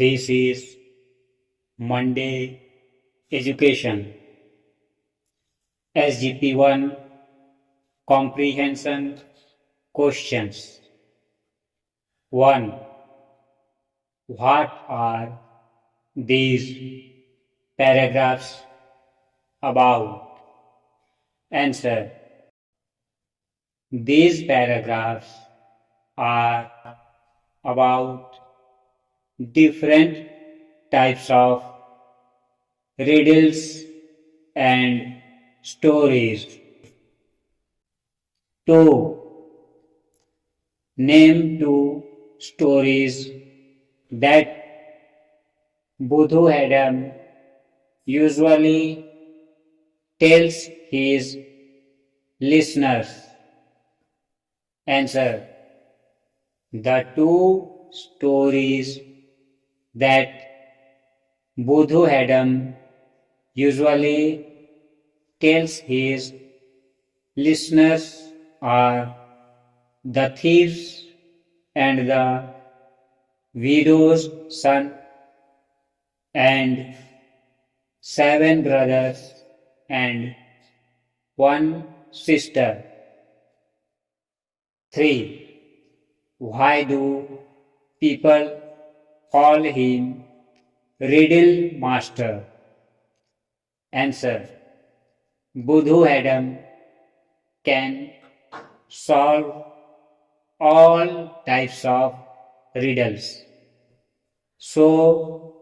This is Monday Education SGP1 Comprehension Questions. 1. What are these paragraphs about? Answer. These paragraphs are about different types of riddles and stories. 2. Name 2 stories that Buddha usually tells his listeners. Answer. The 2 stories that Buddha usually tells his listeners are The Thieves and the Widow's Son and 7 Brothers and 1 Sister. 3. Why do people call him Riddle Master? Answer. Buddha can solve all types of riddles. So,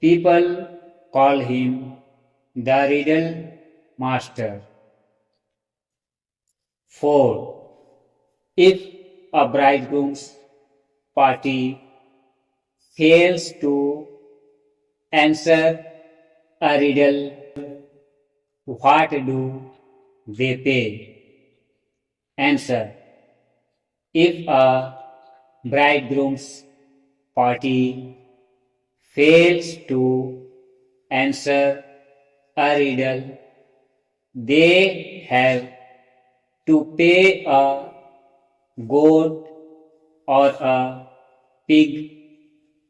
people call him the Riddle Master. 4. If a bridegroom's party fails to answer a riddle, what do they pay? Answer. If a bridegroom's party fails to answer a riddle, they have to pay a goat or a pig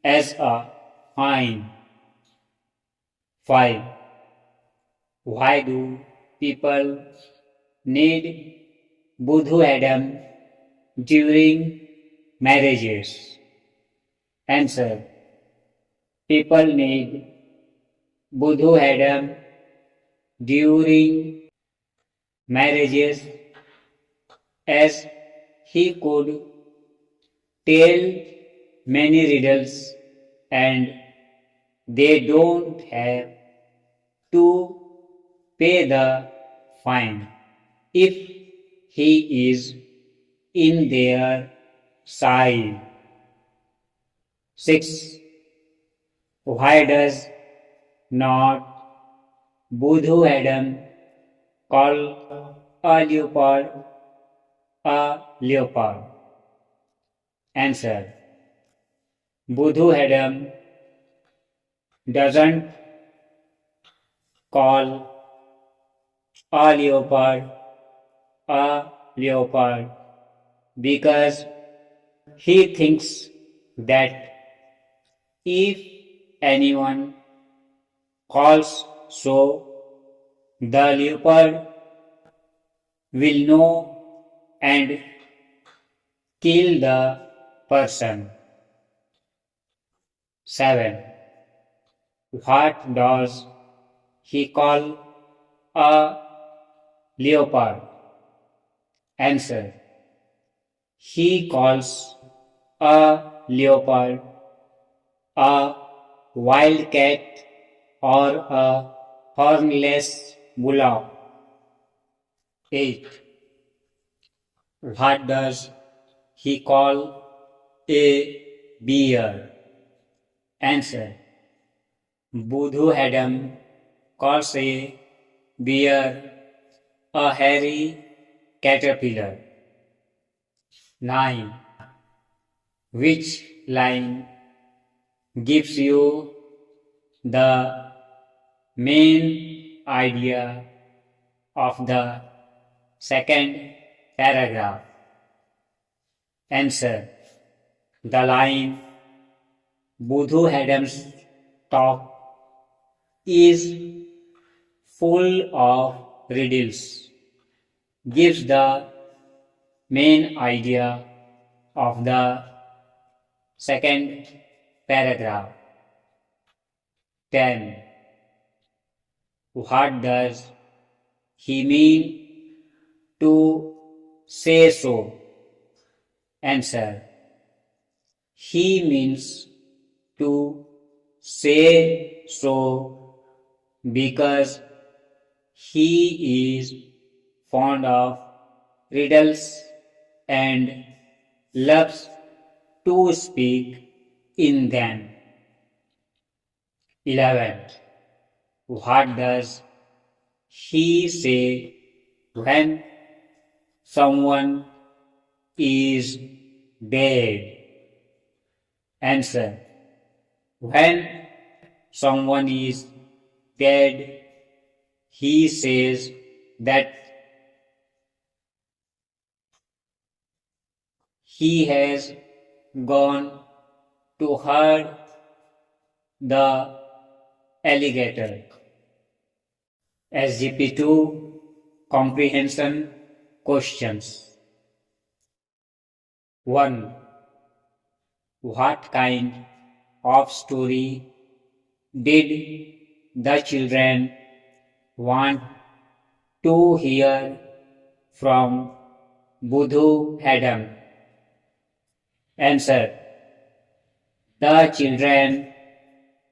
as a fine. 5. Why do people need Buddha during marriages? Answer. People need Buddha during marriages as he could tell many riddles and they don't have to pay the fine if he is in their side. 6. Why does not Buddha call a leopard a leopard? Answer. Buddha doesn't call a leopard because he thinks that if anyone calls so, the leopard will know and kill the person. 7. What does he call a leopard? Answer. He calls a leopard a wildcat or a hornless bullock. 8. What does he call a bear? Answer. Buddha calls a bear a hairy caterpillar. 9. Which line gives you the main idea of the second paragraph? Answer. The line Budhu Adams' talk is full of riddles, gives the main idea of the second paragraph. 10. What does he mean to say so? Answer. He means to say so because he is fond of riddles and loves to speak in them. 11. What does he say when someone is dead? Answer. When someone is dead, he says that he has gone to herd the alligator. SGP2 Comprehension Questions. 1. What kind of story did the children want to hear from Budhu Adam? Answer. The children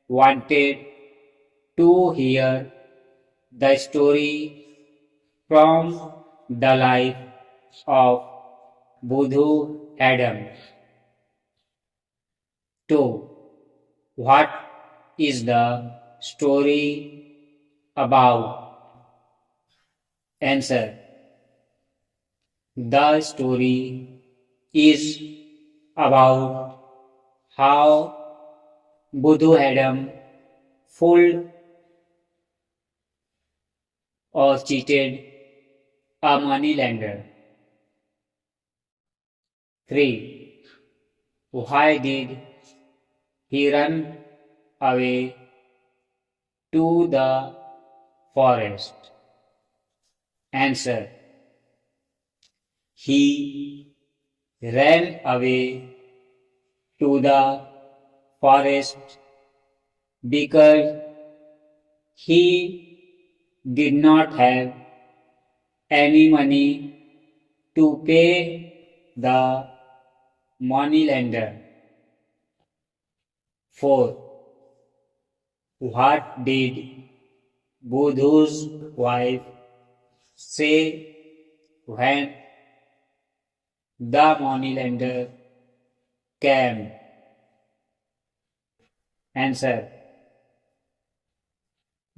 wanted to hear the story from the life of Budhu Adam. 2. What is the story about? Answer. The story is about how Budhu Adam fooled or cheated a moneylender. 3. Why did he run away to the forest? Answer. He ran away to the forest because he did not have any money to pay the moneylender. 4. What did Budhu's wife say when the moneylender came? Answer.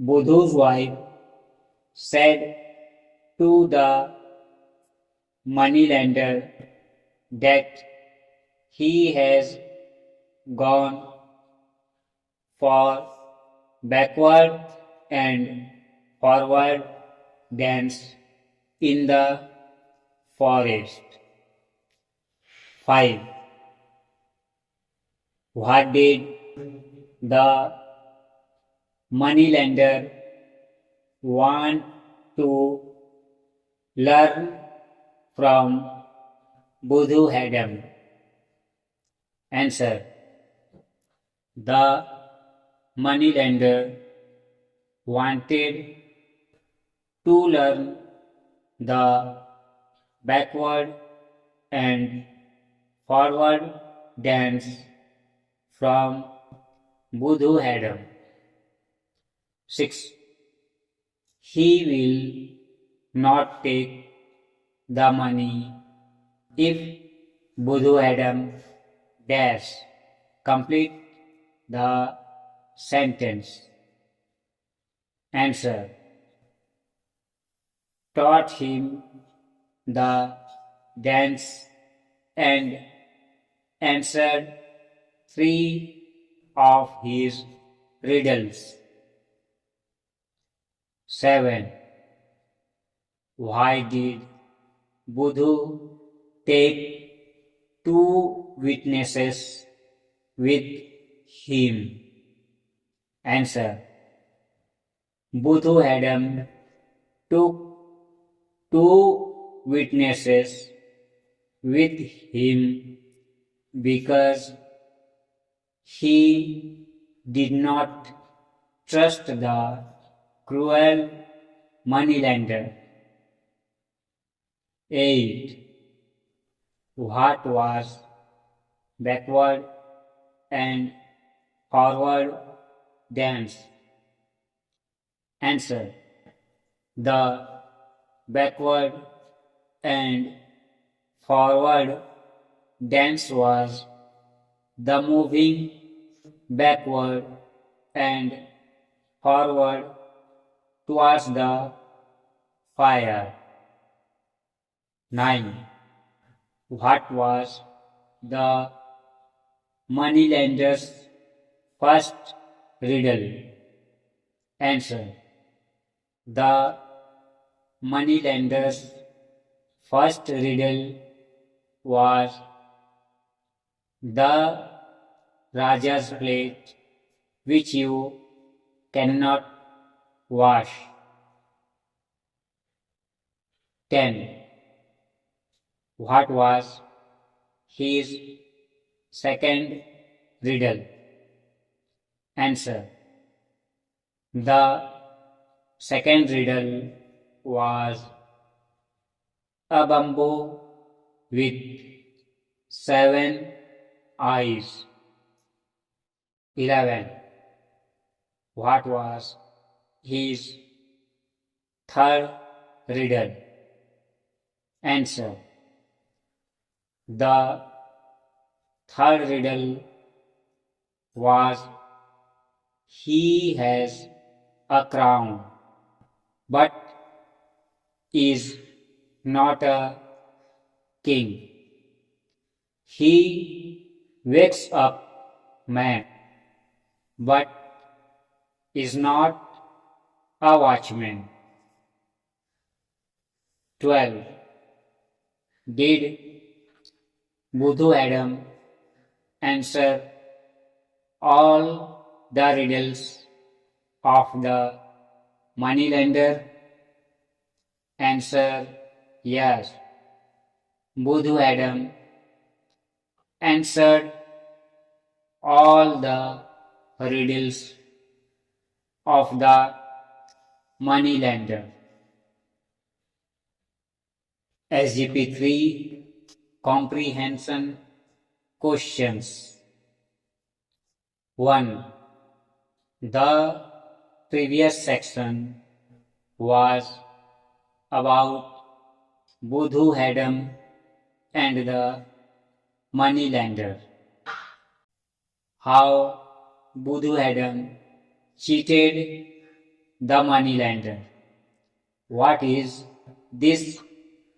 Budhu's wife said to the moneylender that he has gone for backward and forward dance in the forest. 5. What did the moneylender want to learn from Budhu Adam? Answer. The moneylender wanted to learn the backward and forward dance from Budhu Adam. 6. He will not take the money if Budhu Adam dash. Complete the sentence. Answer. Taught him the dance and answered 3 of his riddles. 7. Why did Budhu take 2 witnesses with him. Answer. Budhu Adam took two witnesses with him because he did not trust the cruel moneylender. 8. What was backward and forward dance? Answer. The backward and forward dance was the moving backward and forward towards the fire. 9. What was the moneylender's first riddle? Answer. The moneylender's first riddle was the Raja's plate which you cannot wash. 10. What was his second riddle? Answer. The second riddle was a bamboo with 7 eyes. 11. What was his third riddle? Answer. The third riddle was he has a crown but is not a king. He wakes up mad but is not a watchman. 12. Did Budhu Adam answer all the riddles of the moneylender? Answer. Yes. Budhu Adam answered all the riddles of the moneylender. SGP 3 Comprehension Questions. 1. The previous section was about Budhu Adam and the moneylender. How Budhu Adam cheated the moneylender. What is this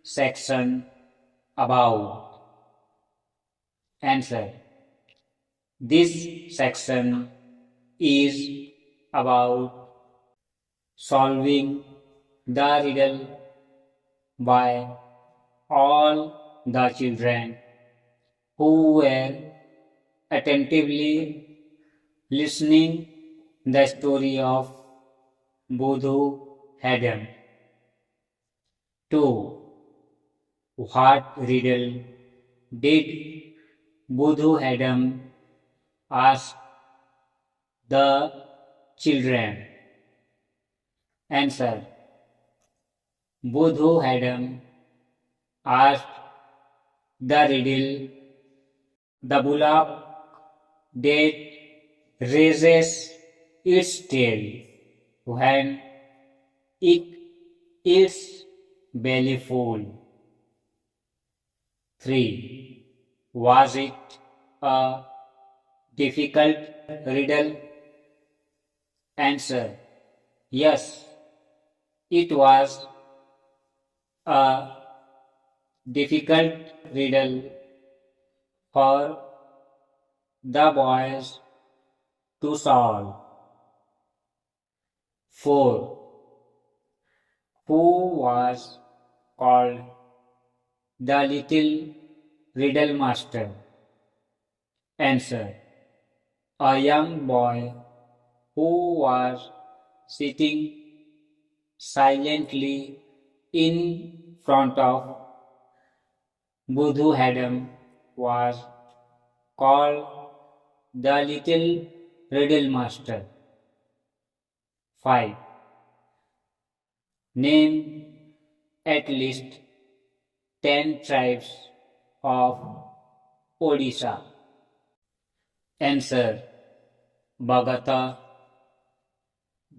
section about? Answer. This section is about solving the riddle by all the children who were attentively listening the story of Budhu Adam. 2. What riddle did Budhu Adam ask the children? Answer. Budhu Adam asked the riddle, the bullock that raises its tail when it is belly full. 3. Was it a difficult riddle? Answer. Yes, it was a difficult riddle for the boys to solve. 4. Who was called the little riddle master? Answer. A young boy who was sitting silently in front of Budhu Hadam was called the little riddle master. 5. Name at least 10 tribes of Odisha. Answer: Bagata,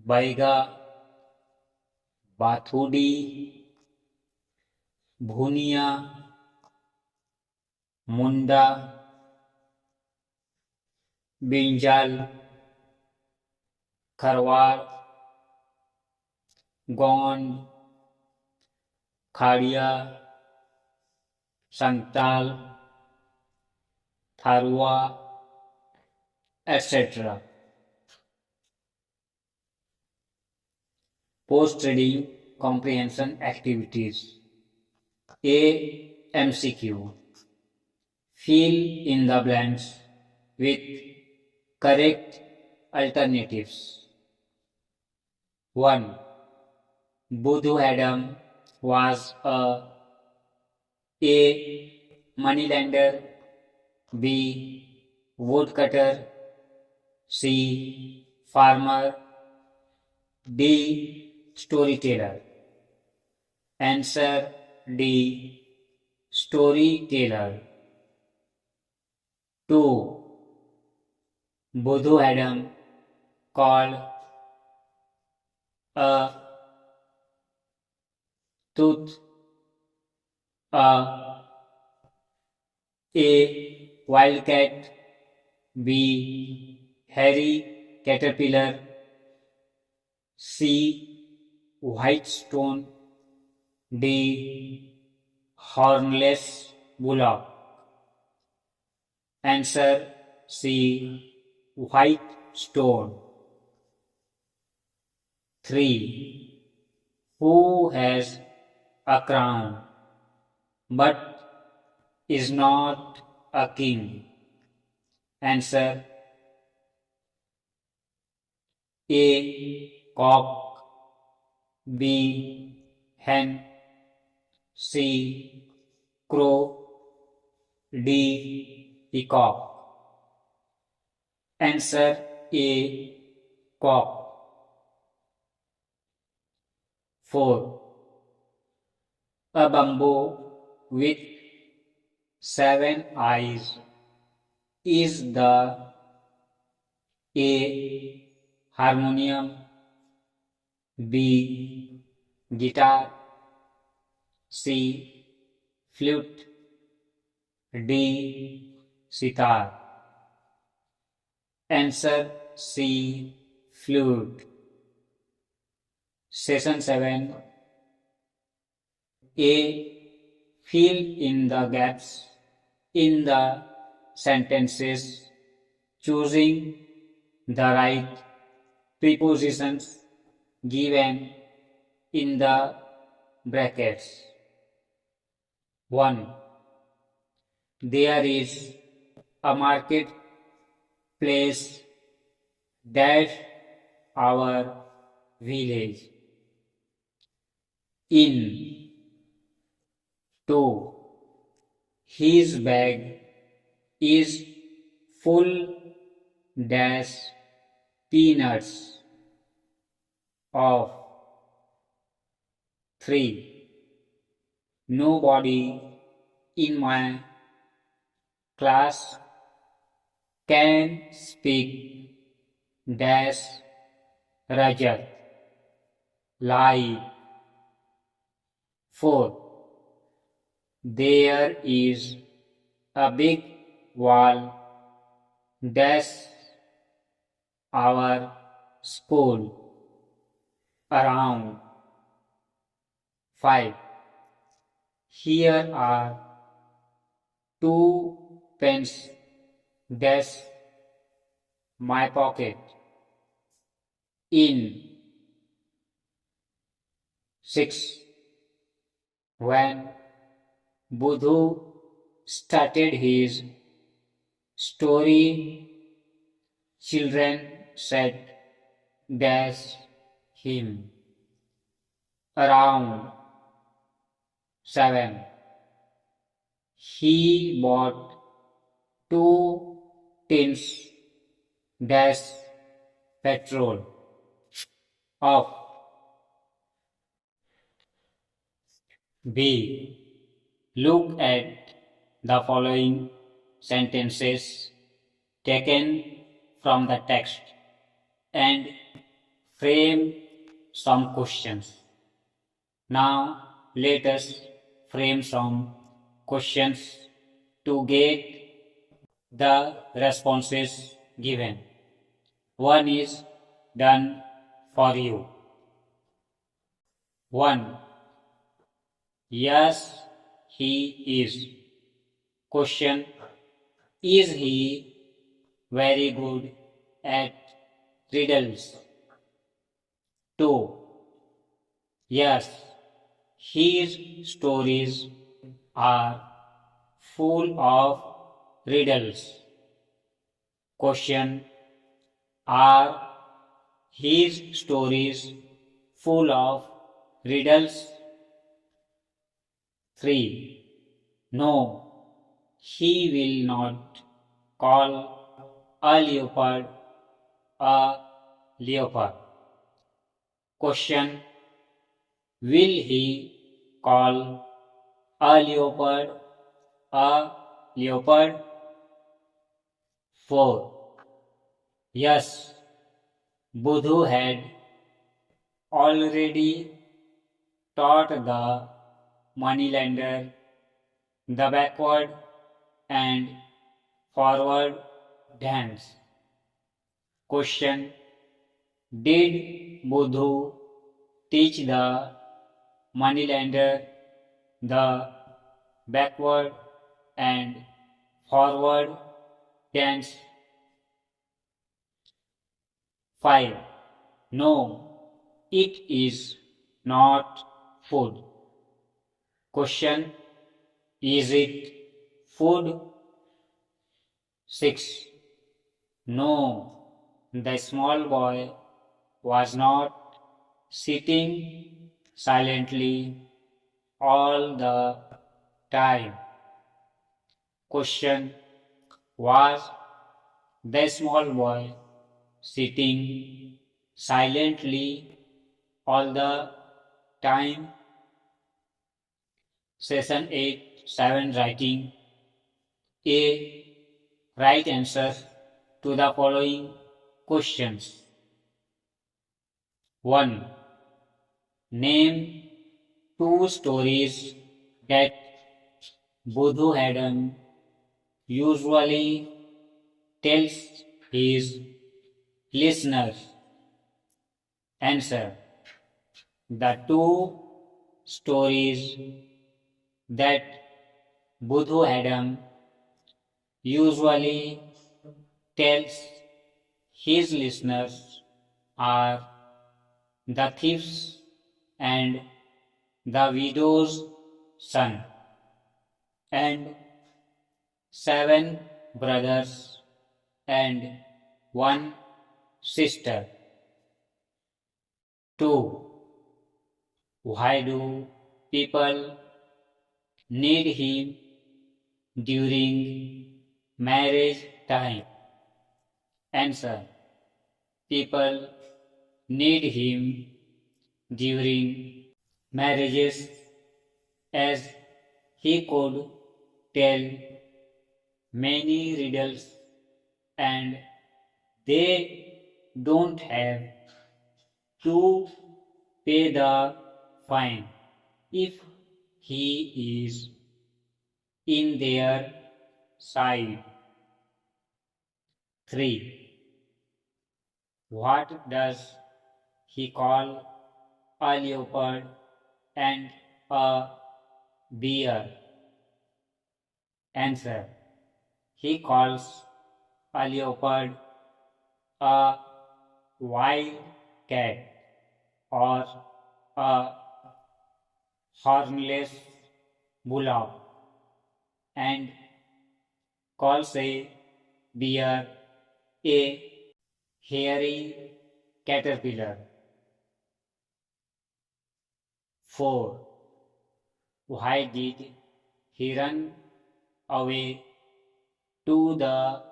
Baiga, Bathudi, Bhunia, Munda, Binjal, Kharwar, Gond, Khadia, Santal, Tharua, etc. Post-reading comprehension activities. A. MCQ. Fill in the blanks with correct alternatives. 1. Budhu Adam was a moneylender, B. woodcutter, C. farmer, D. storyteller. Answer: D. storyteller. 2. Budhu Adam called a tooth a wildcat, B. hairy caterpillar, C. white stone, D. hornless bullock. Answer: C. white stone. 3. Who has a crown but is not a king? Answer: A. cock, B. hen, C. crow, D. peacock. Answer: A. cock. 4. A bamboo with 7 eyes is the A. harmonium, B. guitar, C. flute, D. sitar. Answer: C. flute. Session 7. A. Fill in the gaps in the sentences, choosing the right prepositions given in the brackets. 1. There is a marketplace dash our village. In. 2. His bag is full dash peanuts of. 3. Nobody in my class can speak dash Rajat. Lie. 4. There is a big wall dash our school around. 5. Here are 2 pens dash my pocket. In. 6. When Budhu started his story, Children said, dash him. Around 7. He bought 2 tins dash petrol of B. Look at the following sentences taken from the text and frame some questions. Now let us frame some questions to get the responses given. One is done for you. 1. Yes, he is. Question. Is he very good at riddles? 2. Yes, his stories are full of riddles. Question. Are his stories full of riddles? 3. No, he will not call a leopard a leopard. Question. Will he call a leopard a leopard? 4. Yes, Budhu had already taught the moneylender the backward and forward dance. Question. Did Budhu teach the moneylender the backward and forward dance? 5. No, it is not food. Question. Is it food? 6. No, the small boy was not sitting silently all the time. Question. Was the small boy sitting silently all the time? Session 8, 7 writing. A. Write answers to the following questions. 1. Name 2 stories that Budhu Haddon usually tells his listeners. Answer. The 2 stories that Budhu Haddon usually tells his listeners are The Thief's and The Widow's Son and 7 brothers and 1 sister. 2. Why do people need him during marriage time? Answer. People need him during marriages as he could tell many riddles and they don't have to pay the fine if he is in their side. 3. What does he call a leopard and a bear? Answer. He calls a leopard a wild cat or a hornless bullock and calls a bear a hairy caterpillar. 4. Why did he run away to the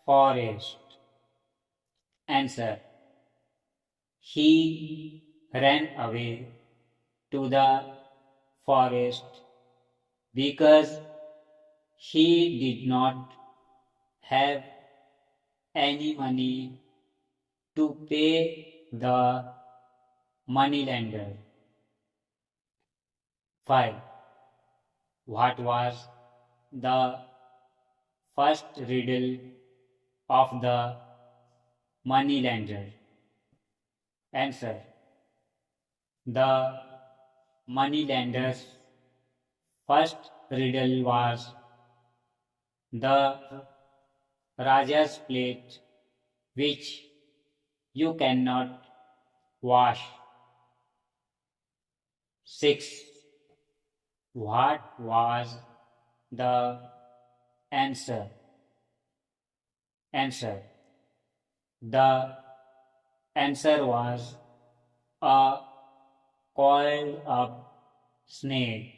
forest? Answer. He ran away to the forest because he did not have any money to pay the moneylender. 5. What was the first riddle of the moneylender? Answer. The moneylender's first riddle was the Raja's plate which you cannot wash. 6. What was the answer? Answer. The answer was a coiled up snake.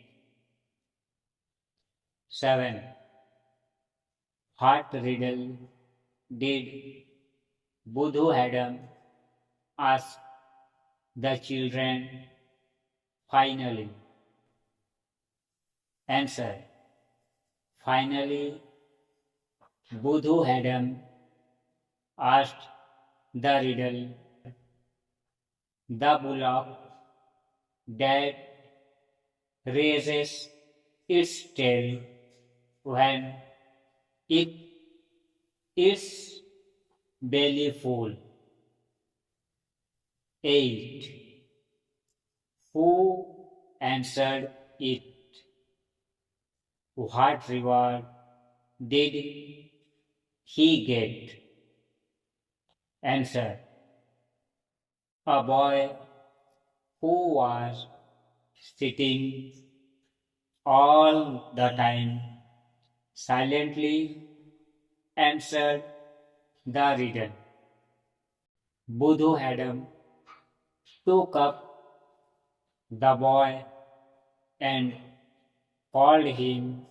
7. What riddle did Budhu Adam ask the children finally? Answer. Finally, Budhu Adam asked the riddle, the bullock that raises its tail when it is belly full. 8. Who answered it? What reward did he get? Answer. A boy who was sitting all the time silently answered the riddle. Budhu Adam took up the boy and called him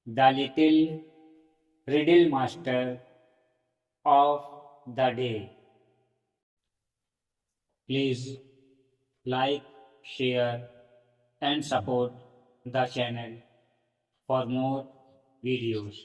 the little riddle master of the day. Please like, share and support the channel for more videos.